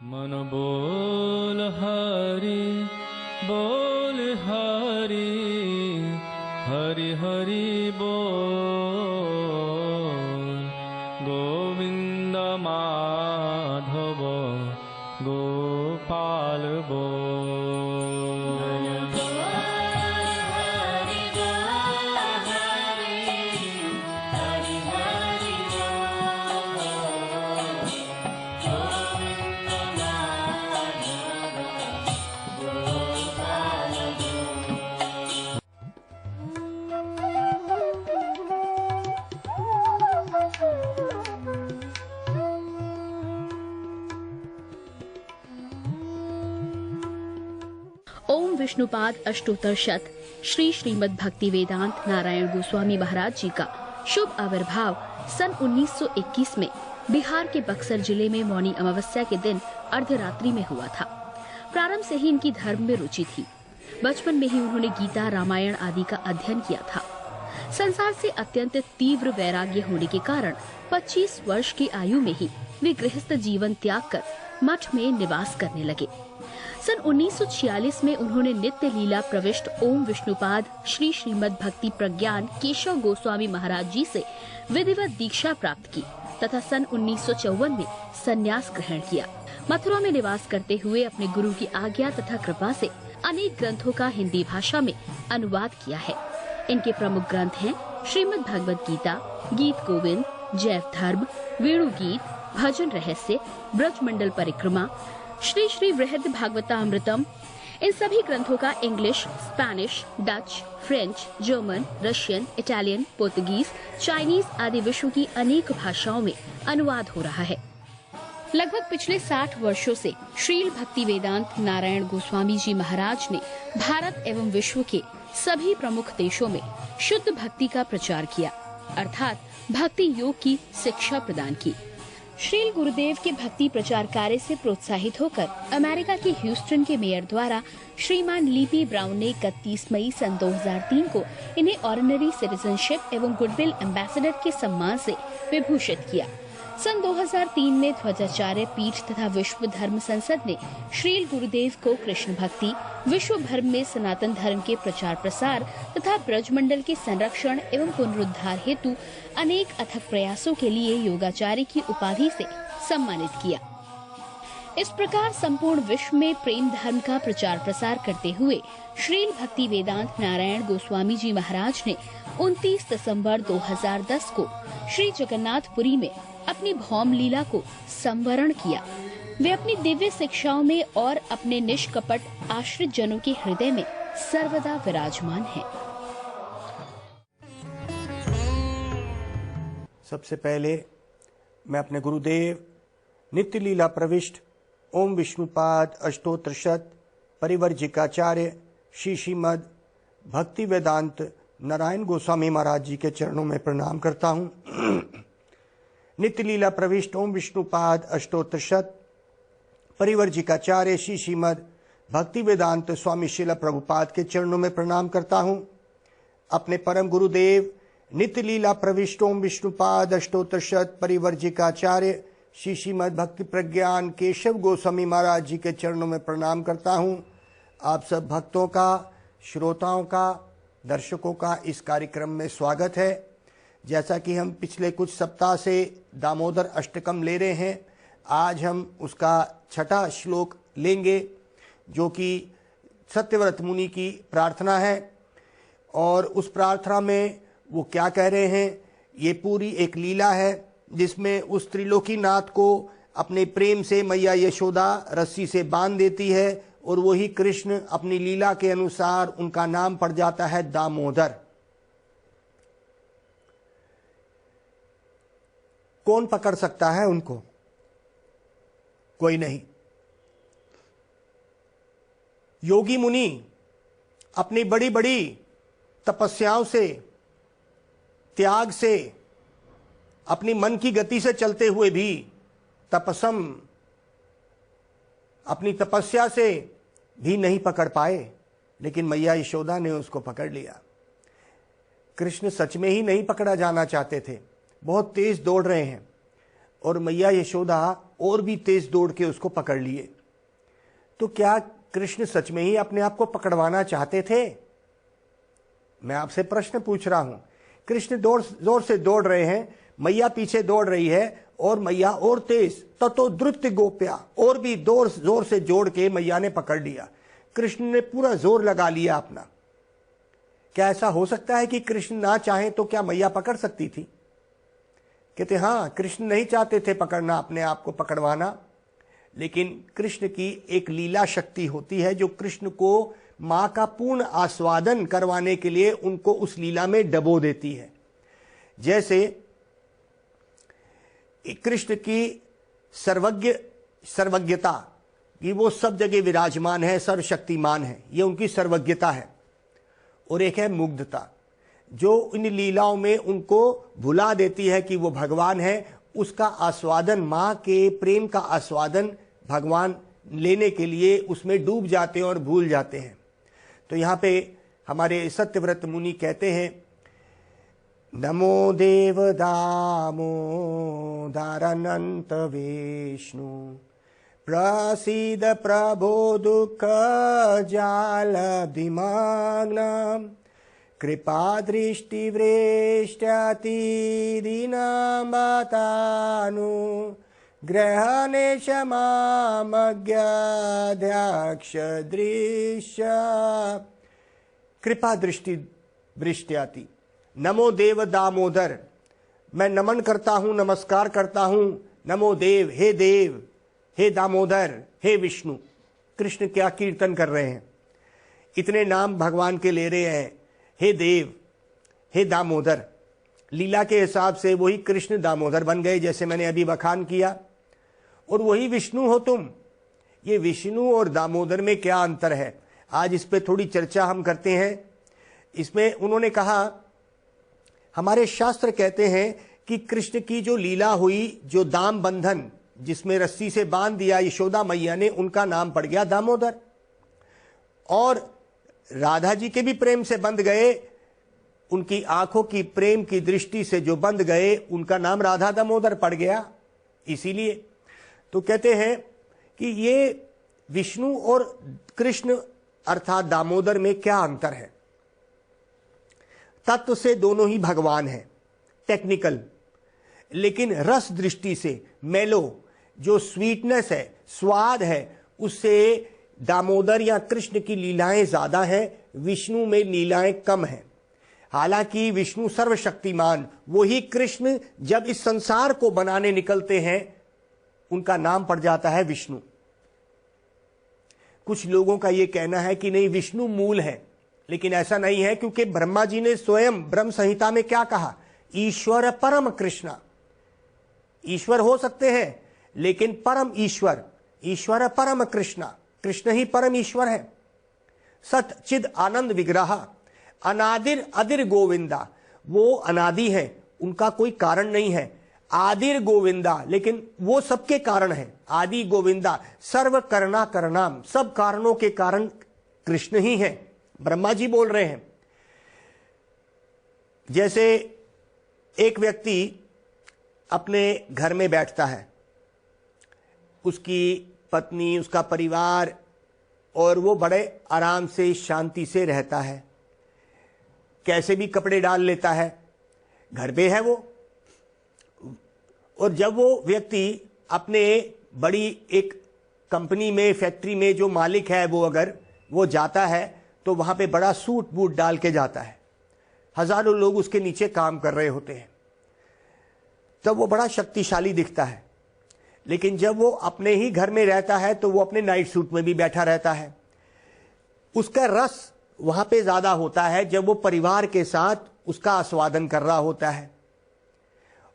मन बोल हरि हरि हरि बोल गोविंद माधव गोपाल बोल। ओम विष्णुपाद अष्टोत्तर शत श्री श्रीमद् भक्ति वेदांत नारायण गोस्वामी महाराज जी का शुभ आविर्भाव सन 1921 में बिहार के बक्सर जिले में मौनी अमावस्या के दिन अर्धरात्रि में हुआ था। प्रारंभ से ही इनकी धर्म में रुचि थी। बचपन में ही उन्होंने गीता, रामायण आदि का अध्ययन किया था। संसार से अत्यंत तीव्र वैराग्य होने के कारण 25 वर्ष की आयु में ही वे गृहस्थ जीवन त्याग कर मठ में निवास करने लगे। सन 1946 में उन्होंने नित्य लीला प्रविष्ट ओम विष्णुपाद श्री श्रीमद् भक्ति प्रज्ञान केशव गोस्वामी महाराज जी से विधिवत दीक्षा प्राप्त की तथा सन 1954 में संन्यास ग्रहण किया। मथुरा में निवास करते हुए अपने गुरु की आज्ञा तथा कृपा से अनेक ग्रंथों का हिंदी भाषा में अनुवाद किया है। इनके प्रमुख ग्रंथ हैं श्रीमद् भगवद गीता, गीत गोविंद, जैव धर्म, वेणु गीत, भजन रहस्य, ब्रजमंडल परिक्रमा, श्री श्री वृहद भागवतामृतम। इन सभी ग्रंथों का English, Spanish, Dutch, French, German, Russian, Italian, Portuguese, Chinese आदि विश्व की अनेक भाषाओं में अनुवाद हो रहा है। लगभग पिछले 60 वर्षों से श्रील भक्ति वेदांत नारायण गोस्वामी जी महाराज ने भारत एवं विश्व के सभी प्रमुख देशों में शुद्ध भक्ति का प्रचार किया, अर्थात भक्ति योग की शिक्षा प्रदान की। श्रील गुरुदेव के भक्ति प्रचार कार्य से प्रोत्साहित होकर अमेरिका के ह्यूस्टन के मेयर द्वारा श्रीमान लीपी ब्राउन ने 31 मई सन 2003 को इन्हें ऑर्डिनरी सिटीजनशिप एवं गुडविल एम्बेसडर के सम्मान से विभूषित किया। सन 2003 में ध्वजाचार्य पीठ तथा विश्व धर्म संसद ने श्रील गुरुदेव को कृष्ण भक्ति, विश्व भर में सनातन धर्म के प्रचार प्रसार तथा ब्रजमंडल के संरक्षण एवं पुनरुद्धार हेतु अनेक अथक प्रयासों के लिए योगाचार्य की उपाधि से सम्मानित किया। इस प्रकार संपूर्ण विश्व में प्रेम धर्म का प्रचार प्रसार करते हुए श्रील भक्ति वेदांत नारायण गोस्वामी जी महाराज ने 29 दिसंबर 2010 को श्री जगन्नाथपुरी में अपनी भौम लीला को संवरण किया। वे अपनी दिव्य शिक्षाओं में और अपने निष्कपट आश्रित जनों के हृदय में सर्वदा विराजमान हैं। सबसे पहले मैं अपने गुरुदेव नित्य लीला प्रविष्ट ओम विष्णुपाद अष्टोत्तर शत परिवर्जिकाचार्य श्री श्रीमद् भक्ति वेदांत नारायण गोस्वामी महाराज जी के चरणों में प्रणाम करता हूँ। नित्य लीला प्रविष्ट ओम विष्णुपाद अष्टोत्तर शत परिवर्जिकाचार्य श्री श्रीमद् भक्ति वेदांत स्वामी श्रील प्रभुपाद के चरणों में प्रणाम करता हूँ। अपने परम गुरुदेव नित्य लीला प्रविष्ट ओम विष्णुपाद अष्टोत्तर शत परिवर्जिकाचार्य श्री श्रीमद् भक्ति प्रज्ञान केशव गोस्वामी महाराज जी के चरणों में प्रणाम करता हूँ। आप सब भक्तों का, श्रोताओं का, दर्शकों का इस कार्यक्रम में स्वागत है। जैसा कि हम पिछले कुछ सप्ताह से दामोदर अष्टकम ले रहे हैं, आज हम उसका 6ठा श्लोक लेंगे जो कि सत्यव्रत मुनि की प्रार्थना है। और उस प्रार्थना में वो क्या कह रहे हैं, ये पूरी एक लीला है जिसमें उस त्रिलोकीनाथ को अपने प्रेम से मैया यशोदा रस्सी से बांध देती है और वही कृष्ण अपनी लीला के अनुसार उनका नाम पड़ जाता है दामोदर। कौन पकड़ सकता है उनको? कोई नहीं। योगी मुनि अपनी बड़ी बड़ी तपस्याओं से, त्याग से, अपनी मन की गति से चलते हुए भी अपनी तपस्या से भी नहीं पकड़ पाए, लेकिन मैया यशोदा ने उसको पकड़ लिया। कृष्ण सच में ही नहीं पकड़ा जाना चाहते थे, बहुत तेज दौड़ रहे हैं और मैया यशोदा और भी तेज दौड़ के उसको पकड़ लिए। तो क्या कृष्ण सच में ही अपने आप को पकड़वाना चाहते थे? मैं आपसे प्रश्न पूछ रहा हूं। कृष्ण जोर से दौड़ रहे हैं, मैया पीछे दौड़ रही है और मैया और तेज, ततो द्रुत गोप्या, और भी जोर से जोड़ के मैया ने पकड़ लिया। कृष्ण ने पूरा जोर लगा लिया अपना। क्या ऐसा हो सकता है कि कृष्ण ना चाहे तो क्या मैया पकड़ सकती थी? कहते हाँ, कृष्ण नहीं चाहते थे पकड़ना, अपने आप को पकड़वाना, लेकिन कृष्ण की एक लीला शक्ति होती है जो कृष्ण को मां का पूर्ण आस्वादन करवाने के लिए उनको उस लीला में डबो देती है। जैसे कृष्ण की सर्वज्ञता कि वो सब जगह विराजमान है, सर्वशक्तिमान है, ये उनकी सर्वज्ञता है। और एक है मुग्धता, जो इन लीलाओं में उनको भुला देती है कि वो भगवान है। उसका आस्वादन, मां के प्रेम का आस्वादन भगवान लेने के लिए उसमें डूब जाते हैं और भूल जाते हैं। तो यहाँ पे हमारे सत्यव्रत मुनि कहते हैं, नमो देव दामोदरानंत विष्णु प्रसीद प्रभो दुःख जालधिमग्नं कृपा दृष्टि वृष्ट्यातिदीनां बतानु ग्रहणे क्षमामज्ञाध्यक्ष दृश्य। कृपा दृष्टि वृष्ट्याति। नमो देव दामोदर, मैं नमन करता हूं, नमस्कार करता हूं। नमो देव, हे दामोदर, हे विष्णु। कृष्ण क्या कीर्तन कर रहे हैं, इतने नाम भगवान के ले रहे हैं। हे देव, हे दामोदर, लीला के हिसाब से वही कृष्ण दामोदर बन गए, जैसे मैंने अभी बखान किया। और वही विष्णु हो तुम। ये विष्णु और दामोदर में क्या अंतर है, आज इस पे थोड़ी चर्चा हम करते हैं। इसमें उन्होंने कहा, हमारे शास्त्र कहते हैं कि कृष्ण की जो लीला हुई, जो दाम बंधन जिसमें रस्सी से बांध दिया यशोदा मैया ने, उनका नाम पड़ गया दामोदर। और राधा जी के भी प्रेम से बंध गए, उनकी आंखों की प्रेम की दृष्टि से जो बंध गए, उनका नाम राधा दामोदर पड़ गया। इसीलिए तो कहते हैं कि ये विष्णु और कृष्ण अर्थात दामोदर में क्या अंतर है। तत्व से दोनों ही भगवान हैं, टेक्निकल, लेकिन रस दृष्टि से, मेलो, जो स्वीटनेस है, स्वाद है, उससे दामोदर या कृष्ण की लीलाएं ज्यादा हैं, विष्णु में लीलाएं कम हैं। हालांकि विष्णु सर्वशक्तिमान, वही कृष्ण जब इस संसार को बनाने निकलते हैं, उनका नाम पड़ जाता है विष्णु। कुछ लोगों का यह कहना है कि नहीं, विष्णु मूल है, लेकिन ऐसा नहीं है, क्योंकि ब्रह्मा जी ने स्वयं ब्रह्म संहिता में क्या कहा, ईश्वर परम कृष्णा। ईश्वर हो सकते हैं, लेकिन परम ईश्वर, ईश्वर परम कृष्णा, कृष्ण ही परम ईश्वर है। सत चिद आनंद विग्रह अनादिर अदिर गोविंदा, वो अनादि है, उनका कोई कारण नहीं है। आदिर गोविंदा, लेकिन वो सबके कारण है। आदि गोविंदा, सर्व करना करनाम, सब कारणों के कारण कृष्ण ही है। ब्रह्मा जी बोल रहे हैं। जैसे एक व्यक्ति अपने घर में बैठता है, उसकी पत्नी, उसका परिवार, और वो बड़े आराम से शांति से रहता है, कैसे भी कपड़े डाल लेता है, घर पे है वो। और जब वो व्यक्ति अपने बड़ी एक कंपनी में, फैक्ट्री में जो मालिक है, वो अगर वो जाता है तो वहां पे बड़ा सूट बूट डाल के जाता है, हजारों लोग उसके नीचे काम कर रहे होते हैं, तब वो बड़ा शक्तिशाली दिखता है। लेकिन जब वो अपने ही घर में रहता है तो वो अपने नाइट सूट में भी बैठा रहता है। उसका रस वहां पे ज्यादा होता है जब वो परिवार के साथ उसका आस्वादन कर रहा होता है।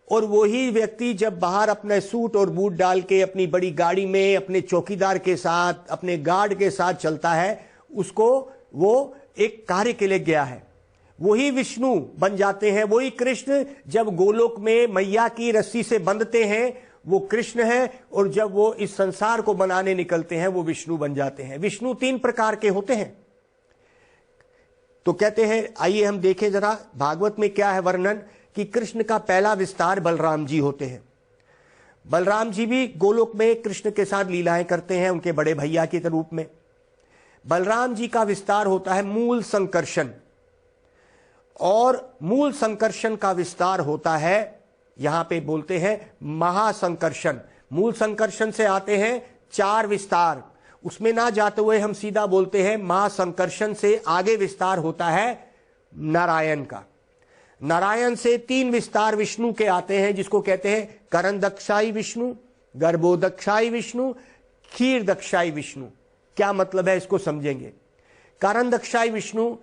और वही व्यक्ति जब बाहर अपने सूट और बूट डाल के अपनी बड़ी गाड़ी में अपने चौकीदार के साथ, अपने गार्ड के साथ चलता है, उसको वो एक कार्य के लिए गया है। वही विष्णु बन जाते हैं, वही कृष्ण जब गोलोक में मैया की रस्सी से बंधते हैं, वो कृष्ण है, और जब वो इस संसार को बनाने निकलते हैं, वो विष्णु बन जाते हैं। विष्णु 3 प्रकार के होते हैं। तो कहते हैं, आइए हम देखें जरा भागवत में क्या है वर्णन, कि कृष्ण का पहला विस्तार बलराम जी होते हैं। बलराम जी भी गोलोक में कृष्ण के साथ लीलाएं करते हैं उनके बड़े भैया के रूप में। बलराम जी का विस्तार होता है मूल संकर्षण, और मूल संकर्षण का विस्तार होता है, यहां पे बोलते हैं महासंकर्षण। मूल संकर्षण से आते हैं 4 विस्तार, उसमें ना जाते हुए हम सीधा बोलते हैं महासंकर्षण से आगे विस्तार होता है नारायण का। नारायण से 3 विस्तार विष्णु के आते हैं, जिसको कहते हैं करंदक्षाई विष्णु, गर्भोदक्षाई विष्णु, क्षीरदक्षाई विष्णु। क्या मतलब है इसको समझेंगे। करंदक्षाई विष्णु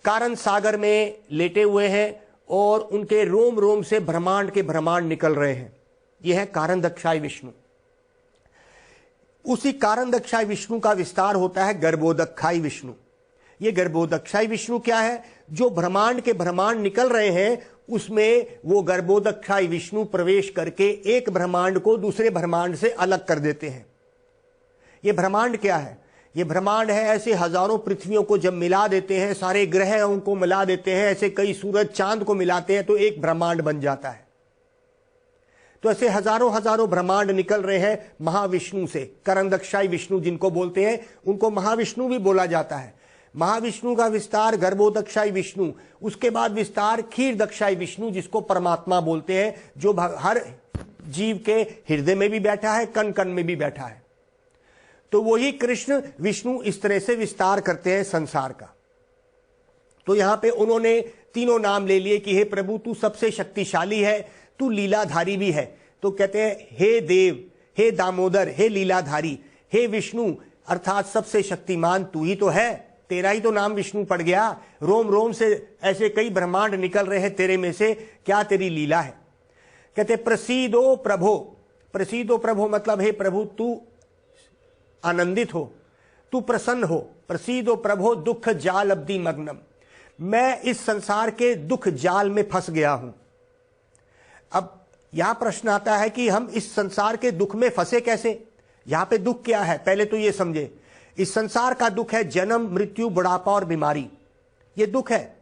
कारण सागर में लेटे हुए हैं और उनके रोम रोम से ब्रह्मांड के ब्रह्मांड निकल रहे हैं, यह है करंदक्षाई विष्णु। उसी करंदक्षाई विष्णु का विस्तार होता है गर्भोदक्षाई विष्णु। ये गर्भोदक्षाई विष्णु क्या है, जो ब्रह्मांड के ब्रह्मांड निकल रहे हैं उसमें वो गर्भोदक्षाई विष्णु प्रवेश करके एक ब्रह्मांड को दूसरे ब्रह्मांड से अलग कर देते हैं। ये ब्रह्मांड क्या है, ये ब्रह्मांड है ऐसे हजारों पृथ्वियों को जब मिला देते हैं, सारे ग्रहों को मिला देते हैं, ऐसे कई सूरज चांद को मिलाते हैं तो एक ब्रह्मांड बन जाता है। तो ऐसे हजारों हजारों ब्रह्मांड निकल रहे हैं महाविष्णु से। करंदक्षाई विष्णु जिनको बोलते हैं उनको महाविष्णु भी बोला जाता है। महाविष्णु का विस्तार गर्भोदक्षाई विष्णु, उसके बाद विस्तार क्षीरदक्षाई विष्णु जिसको परमात्मा बोलते हैं, जो हर जीव के हृदय में भी बैठा है, कण कण में भी बैठा है। तो वही कृष्ण विष्णु इस तरह से विस्तार करते हैं संसार का। तो यहां पे उन्होंने तीनों नाम ले लिए कि हे प्रभु तू सबसे शक्तिशाली है, तू लीलाधारी भी है। तो कहते हैं हे देव, हे दामोदर, हे लीलाधारी, हे विष्णु, अर्थात सबसे शक्तिमान तू ही तो है, तेरा ही तो नाम विष्णु पड़ गया। रोम रोम से ऐसे कई ब्रह्मांड निकल रहे हैं तेरे में से, क्या तेरी लीला है। कहते प्रसीदो प्रभो, प्रसीदो प्रभो मतलब हे प्रभु तू आनंदित हो, तू प्रसन्न हो। प्रसीदो प्रभो दुख जाल अब्धि मग्नम, मैं इस संसार के दुख जाल में फंस गया हूं। अब यहां प्रश्न आता है कि हम इस संसार के दुख में फंसे कैसे, यहां पे दुख क्या है पहले तो ये समझे। इस संसार का दुख है जन्म, मृत्यु, बुढ़ापा और बीमारी, ये दुख है।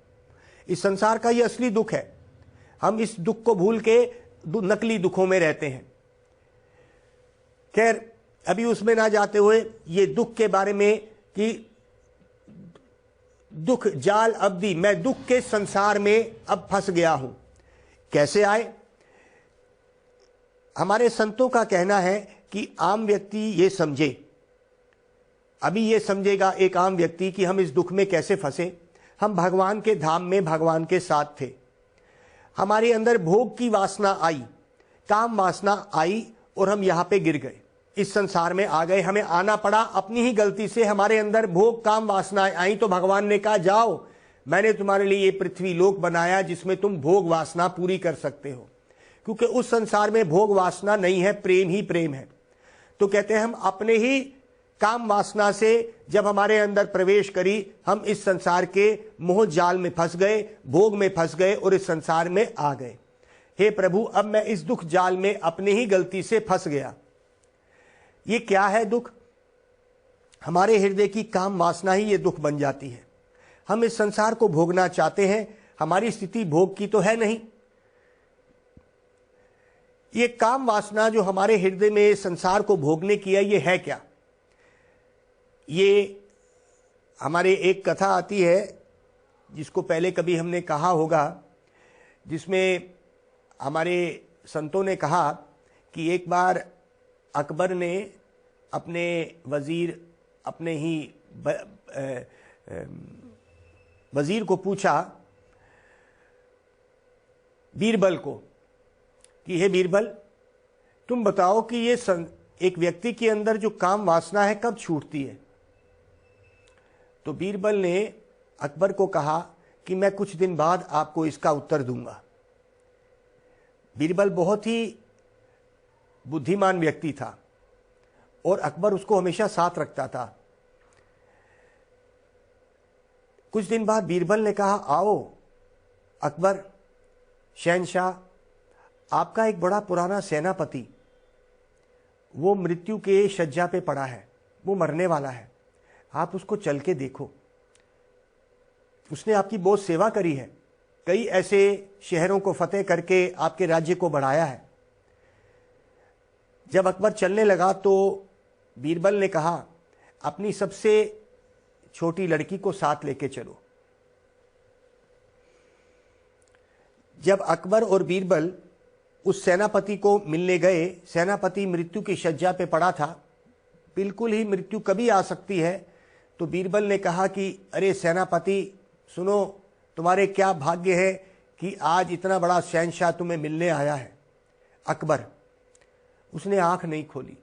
इस संसार का ये असली दुख है। हम इस दुख को भूल के नकली दुखों में रहते हैं। खैर अभी उसमें ना जाते हुए ये दुख के बारे में कि दुख जाल अवधि, मैं दुख के संसार में अब फंस गया हूं। कैसे आए, हमारे संतों का कहना है कि आम व्यक्ति ये समझे, अभी ये समझेगा एक आम व्यक्ति कि हम इस दुख में कैसे फंसे। हम भगवान के धाम में भगवान के साथ थे, हमारे अंदर भोग की वासना आई, काम वासना आई और हम यहां पे गिर गए, इस संसार में आ गए। हमें आना पड़ा अपनी ही गलती से, हमारे अंदर भोग काम वासनाएं आई तो भगवान ने कहा जाओ, मैंने तुम्हारे लिए ये पृथ्वी लोक बनाया जिसमें तुम भोग वासना पूरी कर सकते हो, क्योंकि उस संसार में भोग वासना नहीं है, प्रेम ही प्रेम है। तो कहते हैं हम अपने ही काम वासना से जब हमारे अंदर प्रवेश करी, हम इस संसार के मोह जाल में फंस गए, भोग में फंस गए और इस संसार में आ गए। हे प्रभु अब मैं इस दुख जाल में अपने ही गलती से फंस गया। ये क्या है दुख, हमारे हृदय की काम वासना ही ये दुख बन जाती है। हम इस संसार को भोगना चाहते हैं, हमारी स्थिति भोग की तो है नहीं। ये काम वासना जो हमारे हृदय में संसार को भोगने की है, ये है क्या। ये हमारे एक कथा आती है जिसको पहले कभी हमने कहा होगा, जिसमें हमारे संतों ने कहा कि एक बार अकबर ने अपने वजीर, अपने ही वजीर को पूछा, बीरबल को, कि हे बीरबल तुम बताओ कि ये एक व्यक्ति के अंदर जो काम वासना है कब छूटती है। तो बीरबल ने अकबर को कहा कि मैं कुछ दिन बाद आपको इसका उत्तर दूंगा। बीरबल बहुत ही बुद्धिमान व्यक्ति था और अकबर उसको हमेशा साथ रखता था। कुछ दिन बाद बीरबल ने कहा, आओ अकबर शहंशाह, आपका एक बड़ा पुराना सेनापति वो मृत्यु के शज्जा पे पड़ा है, वो मरने वाला है, आप उसको चल के देखो। उसने आपकी बहुत सेवा करी है, कई ऐसे शहरों को फतेह करके आपके राज्य को बढ़ाया है। जब अकबर चलने लगा तो बीरबल ने कहा, अपनी सबसे छोटी लड़की को साथ लेके चलो। जब अकबर और बीरबल उस सेनापति को मिलने गए, सेनापति मृत्यु की शज्या पे पड़ा था, बिल्कुल ही मृत्यु कभी आ सकती है। तो बीरबल ने कहा कि अरे सेनापति सुनो, तुम्हारे क्या भाग्य है कि आज इतना बड़ा शहंशाह तुम्हें मिलने आया है। अकबर उसने आंख नहीं खोली,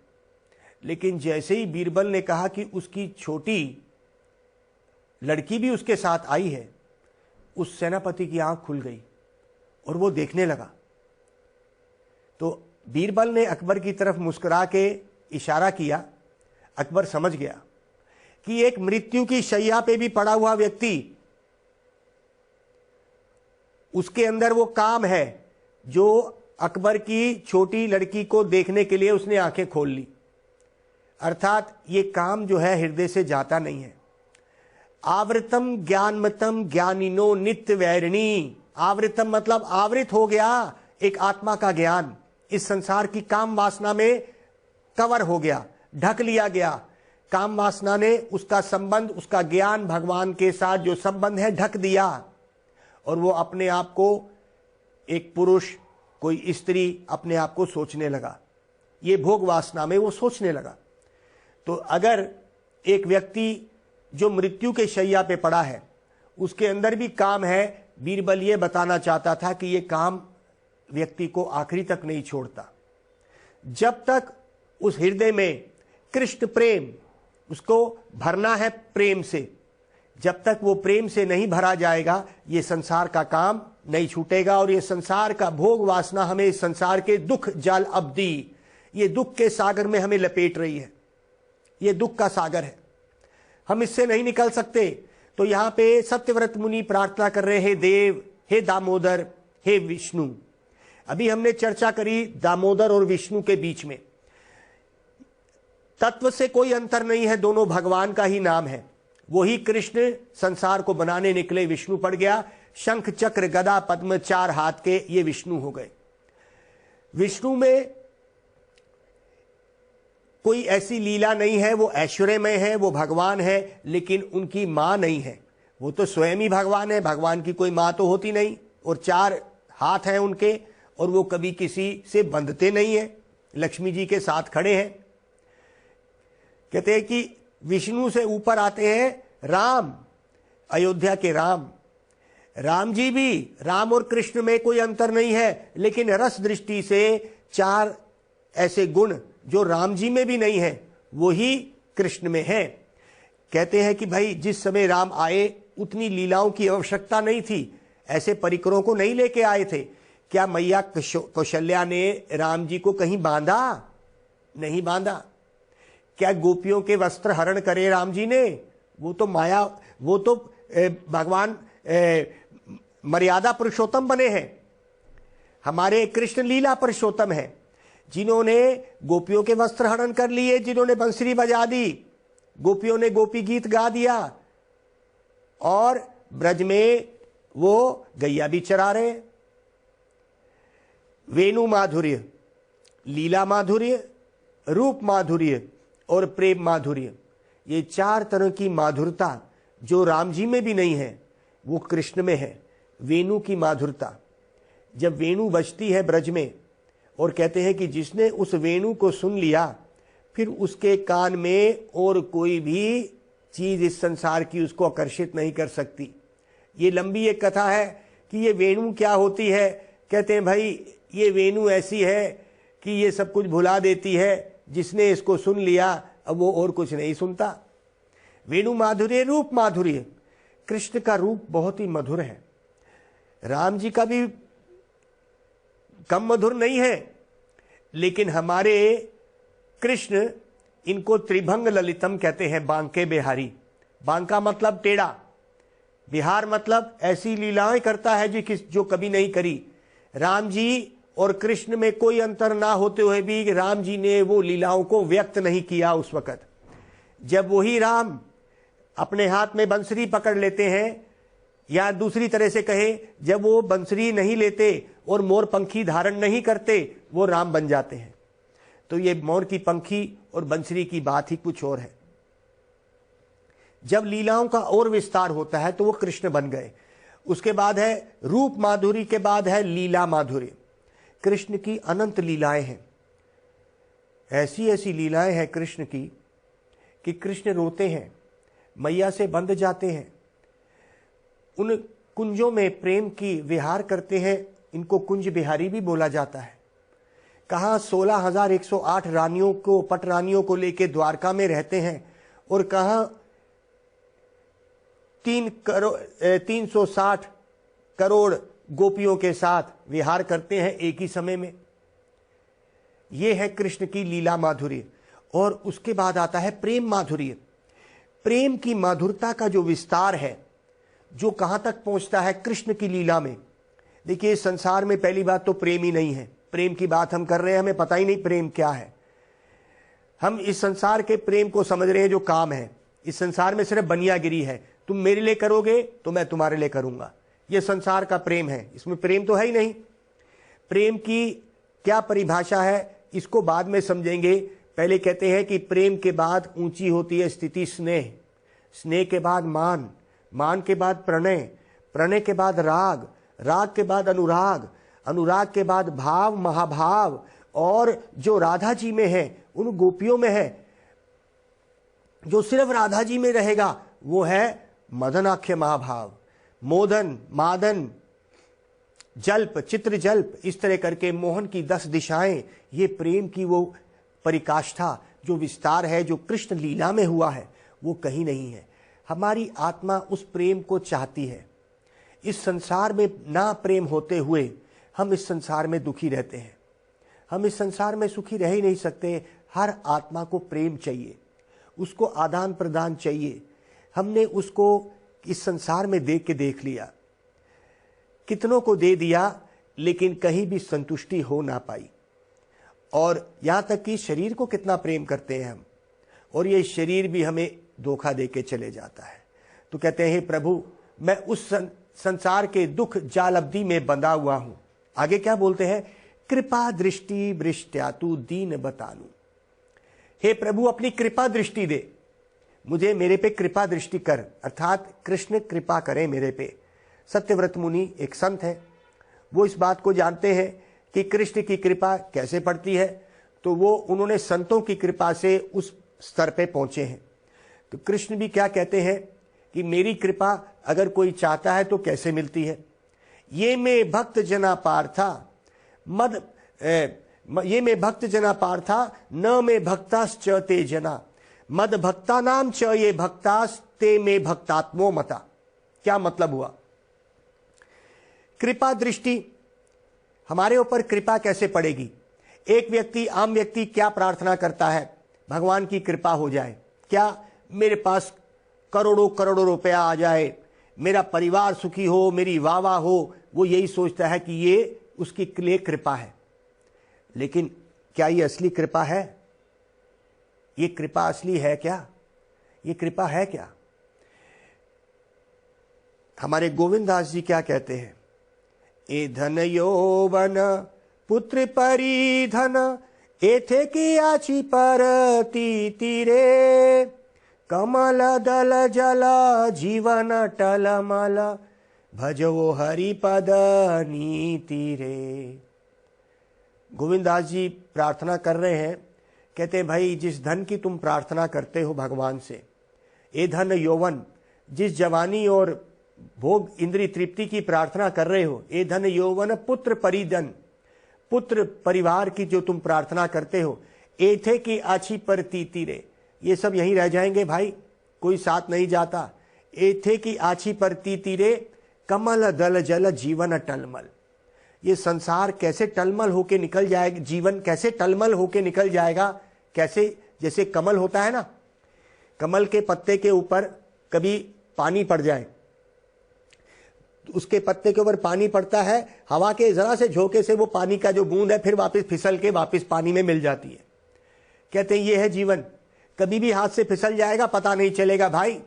लेकिन जैसे ही बीरबल ने कहा कि उसकी छोटी लड़की भी उसके साथ आई है, उस सेनापति की आंख खुल गई और वो देखने लगा। तो बीरबल ने अकबर की तरफ मुस्कुरा के इशारा किया। अकबर समझ गया कि एक मृत्यु की शैया पे भी पड़ा हुआ व्यक्ति, उसके अंदर वो काम है जो अकबर की छोटी लड़की को देखने के लिए उसने आंखें खोल ली। अर्थात ये काम जो है हृदय से जाता नहीं है। आवृतम ज्ञानमतम ज्ञानिनो नित्य वैरिणी। आवृतम मतलब आवृत हो गया एक आत्मा का ज्ञान, इस संसार की काम वासना में कवर हो गया, ढक लिया गया। काम वासना ने उसका संबंध, उसका ज्ञान भगवान के साथ जो संबंध है ढक दिया, और वो अपने आप को एक पुरुष, कोई स्त्री अपने आप को सोचने लगा। ये भोग वासना में वो सोचने लगा। तो अगर एक व्यक्ति जो मृत्यु के शैया पे पड़ा है, उसके अंदर भी काम है, बीरबल ये बताना चाहता था कि ये काम व्यक्ति को आखिरी तक नहीं छोड़ता। जब तक उस हृदय में कृष्ण प्रेम, उसको भरना है प्रेम से, जब तक वो प्रेम से नहीं भरा जाएगा, ये संसार का काम नहीं छूटेगा। और ये संसार का भोग वासना हमें इस संसार के दुख जाल अब्दी, ये दुख के सागर में हमें लपेट रही है। ये दुख का सागर है, हम इससे नहीं निकल सकते। तो यहां पे सत्यव्रत मुनि प्रार्थना कर रहे हैं, देव, हे दामोदर, हे विष्णु। अभी हमने चर्चा करी दामोदर और विष्णु के बीच में। तत्व से कोई अंतर नहीं है, दोनों भगवान का ही नाम है। वही कृष्ण संसार को बनाने निकले, विष्णु पड़ गया। शंख चक्र गदा पद्म चार हाथ के ये विष्णु हो गए। विष्णु में कोई ऐसी लीला नहीं है, वो ऐश्वर्यमय है, वो भगवान है, लेकिन उनकी मां नहीं है। वो तो स्वयं ही भगवान है, भगवान की कोई मां तो होती नहीं। और चार हाथ हैं उनके, और वो कभी किसी से बंधते नहीं है, लक्ष्मी जी के साथ खड़े हैं। कहते हैं कि विष्णु से ऊपर आते हैं राम, अयोध्या के राम। राम जी भी, राम और कृष्ण में कोई अंतर नहीं है, लेकिन रस दृष्टि से चार ऐसे गुण जो राम जी में भी नहीं है, वो ही कृष्ण में है। कहते हैं कि भाई जिस समय राम आए उतनी लीलाओं की आवश्यकता नहीं थी, ऐसे परिकरों को नहीं लेके आए थे। क्या मैया कौशल्या ने राम जी को कहीं बांधा? नहीं बांधा। क्या गोपियों के वस्त्र हरण करे राम जी ने? वो तो माया, वो तो भगवान मर्यादा पुरुषोत्तम बने हैं। हमारे कृष्ण लीला पुरुषोत्तम है, जिन्होंने गोपियों के वस्त्र हरण कर लिए, जिन्होंने बंसुरी बजा दी, गोपियों ने गोपी गीत गा दिया, और ब्रज में वो गैया भी चरा रहे। वेणु माधुर्य, लीला माधुर्य, रूप माधुर्य और प्रेम माधुर्य, ये चार तरह की माधुरता जो राम जी में भी नहीं है, वो कृष्ण में है। वेणु की माधुरता, जब वेणु बजती है ब्रज में, और कहते हैं कि जिसने उस वेणु को सुन लिया, फिर उसके कान में और कोई भी चीज इस संसार की उसको आकर्षित नहीं कर सकती। ये लंबी एक कथा है कि ये वेणु क्या होती है। कहते हैं भाई ये वेणु ऐसी है कि ये सब कुछ भुला देती है, जिसने इसको सुन लिया अब वो और कुछ नहीं सुनता। वेणु माधुर्य, रूप माधुर्य, कृष्ण का रूप बहुत ही मधुर है, राम जी का भी कम मधुर नहीं है, लेकिन हमारे कृष्ण, इनको त्रिभंग ललितम कहते हैं, बांके बिहारी। बांका मतलब टेढ़ा, बिहार मतलब ऐसी लीलाएं करता है जो कभी नहीं करी। राम जी और कृष्ण में कोई अंतर ना होते हुए भी राम जी ने वो लीलाओं को व्यक्त नहीं किया। उस वक्त जब वही राम अपने हाथ में बंसुरी पकड़ लेते हैं, या दूसरी तरह से कहे जब वो बंसुरी नहीं लेते और मोर पंखी धारण नहीं करते, वो राम बन जाते हैं। तो ये मोर की पंखी और बंसरी की बात ही कुछ और है। जब लीलाओं का और विस्तार होता है तो वो कृष्ण बन गए। उसके बाद है रूप माधुरी, के बाद है लीला माधुरी। कृष्ण की अनंत लीलाएं हैं, ऐसी ऐसी लीलाएं हैं कृष्ण की कि कृष्ण रोते हैं, मैया से बंध जाते हैं, उन कुंजों में प्रेम की विहार करते हैं। इनको कुंज बिहारी भी बोला जाता है। कहाँ 16,108 रानियों को, पट रानियों को लेके द्वारका में रहते हैं, और कहाँ 360 करोड़ गोपियों के साथ विहार करते हैं एक ही समय में। ये है कृष्ण की लीला माधुर्य। और उसके बाद आता है प्रेम माधुर्य। प्रेम की माधुरता का जो विस्तार है, जो कहां तक पहुंचता है कृष्ण की लीला में। देखिए, संसार में पहली बात तो प्रेम ही नहीं है। प्रेम की बात हम कर रहे हैं, हमें पता ही नहीं प्रेम क्या है। हम इस संसार के प्रेम को समझ रहे हैं जो काम है। इस संसार में सिर्फ बनियागिरी है, तुम मेरे लिए करोगे तो मैं तुम्हारे लिए करूंगा। यह संसार का प्रेम है, इसमें प्रेम तो है ही नहीं। प्रेम की क्या परिभाषा है इसको बाद में समझेंगे। पहले कहते हैं कि प्रेम के बाद ऊंची होती है स्थिति स्नेह, स्नेह के बाद मान, मान के बाद प्रणय, प्रणय के बाद राग, राग के बाद अनुराग, अनुराग के बाद भाव, महाभाव। और जो राधा जी में है, उन गोपियों में है, जो सिर्फ राधा जी में रहेगा, वो है मदनाख्य महाभाव। मोदन, मादन, जल्प, चित्र जल्प, इस तरह करके मोहन की 10 दिशाएं। ये प्रेम की वो परिकाष्ठा, जो विस्तार है, जो कृष्ण लीला में हुआ है, वो कहीं नहीं है। हमारी आत्मा उस प्रेम को चाहती है। इस संसार में ना प्रेम होते हुए हम इस संसार में दुखी रहते हैं। हम इस संसार में सुखी रह ही नहीं सकते। हर आत्मा को प्रेम चाहिए, उसको आदान प्रदान चाहिए। हमने उसको इस संसार में देख लिया, कितनों को दे दिया, लेकिन कहीं भी संतुष्टि हो ना पाई। और यहां तक कि शरीर को कितना प्रेम करते हैं हम, और ये शरीर भी हमें धोखा दे के चले जाता है। तो कहते हैं, हे प्रभु, मैं उस संसार के दुख जाल अवधि में बंधा हुआ हूं। आगे क्या बोलते हैं, कृपा दृष्टि वृष्ट्या तू दीन बतानू। हे प्रभु, अपनी कृपा दृष्टि दे मुझे, मेरे पे कृपा दृष्टि कर, अर्थात कृष्ण कृपा करें मेरे पे। सत्यव्रत मुनि एक संत है, वो इस बात को जानते हैं कि कृष्ण की कृपा कैसे पड़ती है, तो वो उन्होंने संतों की कृपा से उस स्तर पे पहुंचे हैं। तो कृष्ण भी क्या कहते हैं कि मेरी कृपा अगर कोई चाहता है तो कैसे मिलती है। ये में भक्त जना पार्था मद ये में भक्त जना पार्था न में भक्ताश्च ते जना मद भक्ता नाम च ये भक्तास ते में भक्तात्मो मता। क्या मतलब हुआ? कृपा दृष्टि, हमारे ऊपर कृपा कैसे पड़ेगी? एक व्यक्ति, आम व्यक्ति क्या प्रार्थना करता है? भगवान की कृपा हो जाए, क्या मेरे पास करोड़ों करोड़ों रुपया आ जाए, मेरा परिवार सुखी हो, मेरी वाह हो। वो यही सोचता है कि ये उसकी लिए कृपा है। लेकिन क्या ये असली कृपा है? ये कृपा असली है क्या? ये कृपा है क्या? हमारे गोविंद दास जी क्या कहते हैं, ए धन यौवन पुत्र परिधन एथे की आची पर तीरे कमल दल जल जीवन टलमल भजो हरिपद नीति रे। गोविंद दास जी प्रार्थना कर रहे हैं, कहते हैं भाई जिस धन की तुम प्रार्थना करते हो भगवान से, ए धन यौवन, जिस जवानी और भोग इंद्रिय तृप्ति की प्रार्थना कर रहे हो, ए धन यौवन पुत्र परिधन, पुत्र परिवार की जो तुम प्रार्थना करते हो, एथे की आछी पर तीरे, ये सब यहीं रह जाएंगे भाई, कोई साथ नहीं जाता। एथे की आछी पर तीरे कमल दल जल जीवन टलमल। ये संसार कैसे टलमल होके निकल जाएगा, जीवन कैसे टलमल होके निकल जाएगा? कैसे? जैसे कमल होता है ना, कमल के पत्ते के ऊपर कभी पानी पड़ जाए, उसके पत्ते के ऊपर पानी पड़ता है, हवा के जरा से झोंके से वो पानी का जो बूंद है फिर वापस फिसल के वापस पानी में मिल जाती है। कहते हैं ये है जीवन, कभी भी हाथ से फिसल जाएगा, पता नहीं चलेगा भाई।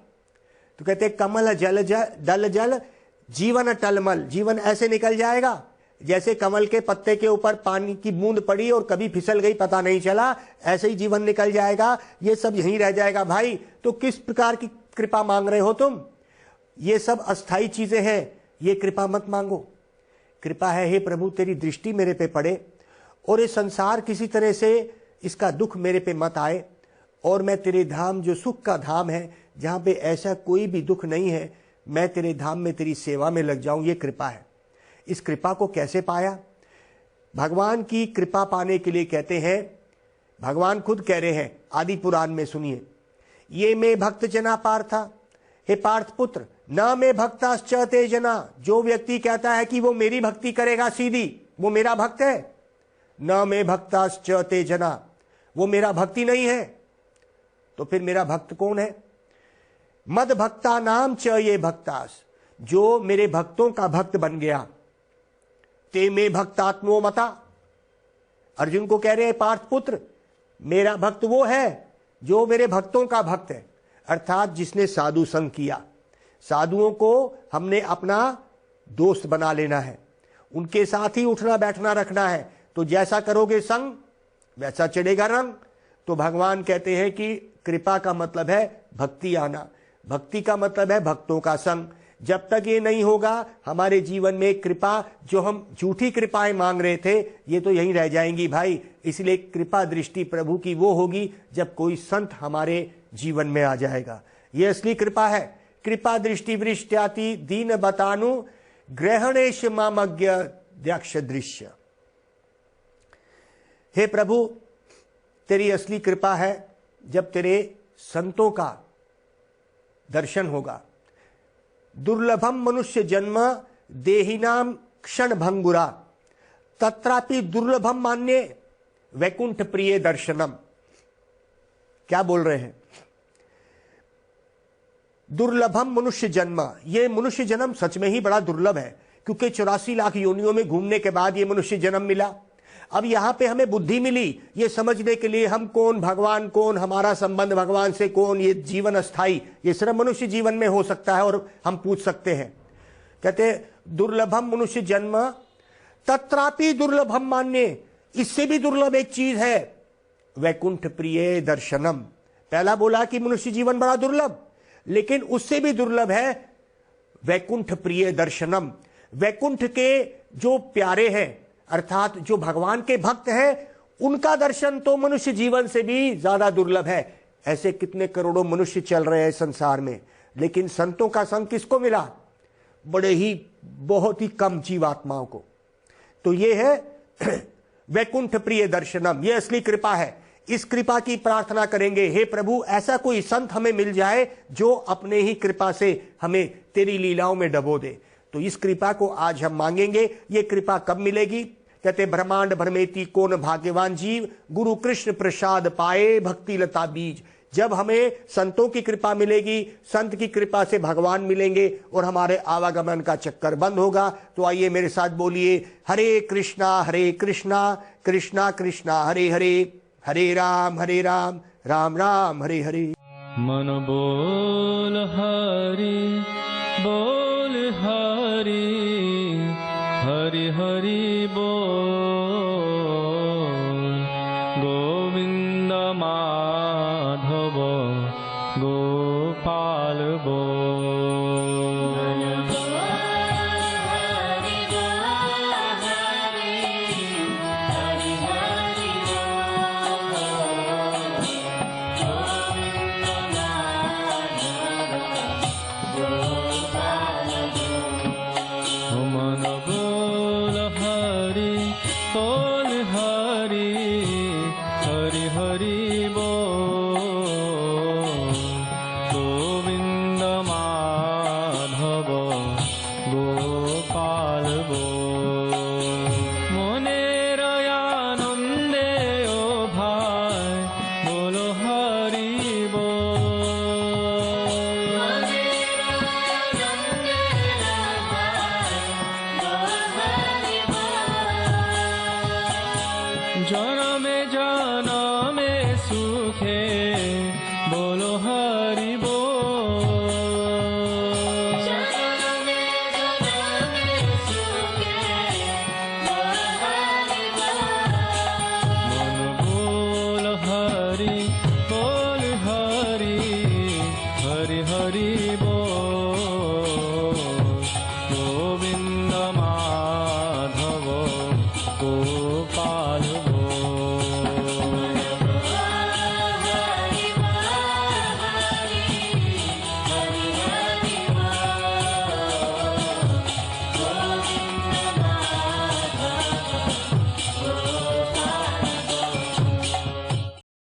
तो कहते हैं कमल जल जल दल जल जीवन टलमल, जीवन ऐसे निकल जाएगा जैसे कमल के पत्ते के ऊपर पानी की बूंद पड़ी और कभी फिसल गई पता नहीं चला, ऐसे ही जीवन निकल जाएगा, ये सब यहीं रह जाएगा। भाई तो किस प्रकार की कृपा मांग रहे हो तुम? ये सब अस्थाई चीजें हैं, ये कृपा मत मांगो। कृपा है हे प्रभु तेरी दृष्टि मेरे पे पड़े और ये संसार किसी तरह से इसका दुख मेरे पे मत आए, और मैं तेरे धाम जो सुख का धाम है, जहाँ पे ऐसा कोई भी दुख नहीं है, मैं तेरे धाम में तेरी सेवा में लग जाऊं, ये कृपा है। इस कृपा को कैसे पाया? भगवान की कृपा पाने के लिए कहते हैं, भगवान खुद कह रहे हैं आदि पुराण में, सुनिए, ये मैं भक्त जना पार्था, हे पार्थ पुत्र, न मैं भक्ताश्च ते जना। जो व्यक्ति कहता है कि वो मेरी भक्ति करेगा सीधी, वो मेरा भक्त है। न मैं भक्ताश्च ते जना, वो मेरा भक्ति नहीं है। तो फिर मेरा भक्त कौन है? मद भक्ता नाम च ये भक्तास, जो मेरे भक्तों का भक्त बन गया। ते में भक्तात्मो मता, अर्जुन को कह रहे हैं पार्थ पुत्र, मेरा भक्त वो है जो मेरे भक्तों का भक्त है, अर्थात जिसने साधु संग किया। साधुओं को हमने अपना दोस्त बना लेना है, उनके साथ ही उठना बैठना रखना है। तो जैसा करोगे संग वैसा चढ़ेगा रंग। तो भगवान कहते हैं कि कृपा का मतलब है भक्ति आना, भक्ति का मतलब है भक्तों का संग। जब तक ये नहीं होगा, हमारे जीवन में कृपा, जो हम झूठी कृपाएं मांग रहे थे, ये तो यहीं रह जाएंगी भाई। इसलिए कृपा दृष्टि प्रभु की वो होगी जब कोई संत हमारे जीवन में आ जाएगा। ये असली कृपा है। कृपा दृष्टि वृष्टि दीन बतानु ग्रहणेश मामज्ञ दक्ष दृश्य। हे प्रभु तेरी असली कृपा है जब तेरे संतों का दर्शन होगा। दुर्लभम मनुष्य जन्म देहिनाम क्षण भंगुरा, तत्रापि दुर्लभम मान्ये वैकुंठ प्रिय दर्शनम। क्या बोल रहे हैं? दुर्लभम मनुष्य जन्म, ये मनुष्य जन्म सच में ही बड़ा दुर्लभ है, क्योंकि 84 लाख योनियों में घूमने के बाद ये मनुष्य जन्म मिला। अब यहां पे हमें बुद्धि मिली ये समझने के लिए, हम कौन, भगवान कौन, हमारा संबंध भगवान से कौन, ये जीवन अस्थाई, ये सिर्फ मनुष्य जीवन में हो सकता है और हम पूछ सकते हैं। कहते दुर्लभम मनुष्य जन्म तत्रापि दुर्लभम मान्य, इससे भी दुर्लभ एक चीज है, वैकुंठ प्रिय दर्शनम। पहला बोला कि मनुष्य जीवन बड़ा दुर्लभ, लेकिन उससे भी दुर्लभ है वैकुंठ प्रिय दर्शनम। वैकुंठ के जो प्यारे हैं, अर्थात जो भगवान के भक्त हैं, उनका दर्शन तो मनुष्य जीवन से भी ज्यादा दुर्लभ है। ऐसे कितने करोड़ों मनुष्य चल रहे हैं संसार में, लेकिन संतों का संग किसको मिला? बड़े ही बहुत ही कम जीवात्माओं को। तो ये है वैकुंठ प्रिय दर्शनम, ये असली कृपा है। इस कृपा की प्रार्थना करेंगे, हे प्रभु ऐसा कोई संत हमें मिल जाए जो अपने ही कृपा से हमें तेरी लीलाओं में डबो दे। तो इस कृपा को आज हम मांगेंगे। ये कृपा कब मिलेगी? कहते ब्रह्मांड भ्रमेति कौन भाग्यवान जीव, गुरु कृष्ण प्रसाद पाए भक्ति लता बीज। जब हमें संतों की कृपा मिलेगी, संत की कृपा से भगवान मिलेंगे और हमारे आवागमन का चक्कर बंद होगा। तो आइए मेरे साथ बोलिए, हरे कृष्णा कृष्णा कृष्णा हरे हरे, हरे राम राम राम हरे हरे। मन बोल हरि बोल हरि, हरि हरि बोल, गोविंद माधव गोपाल बोल।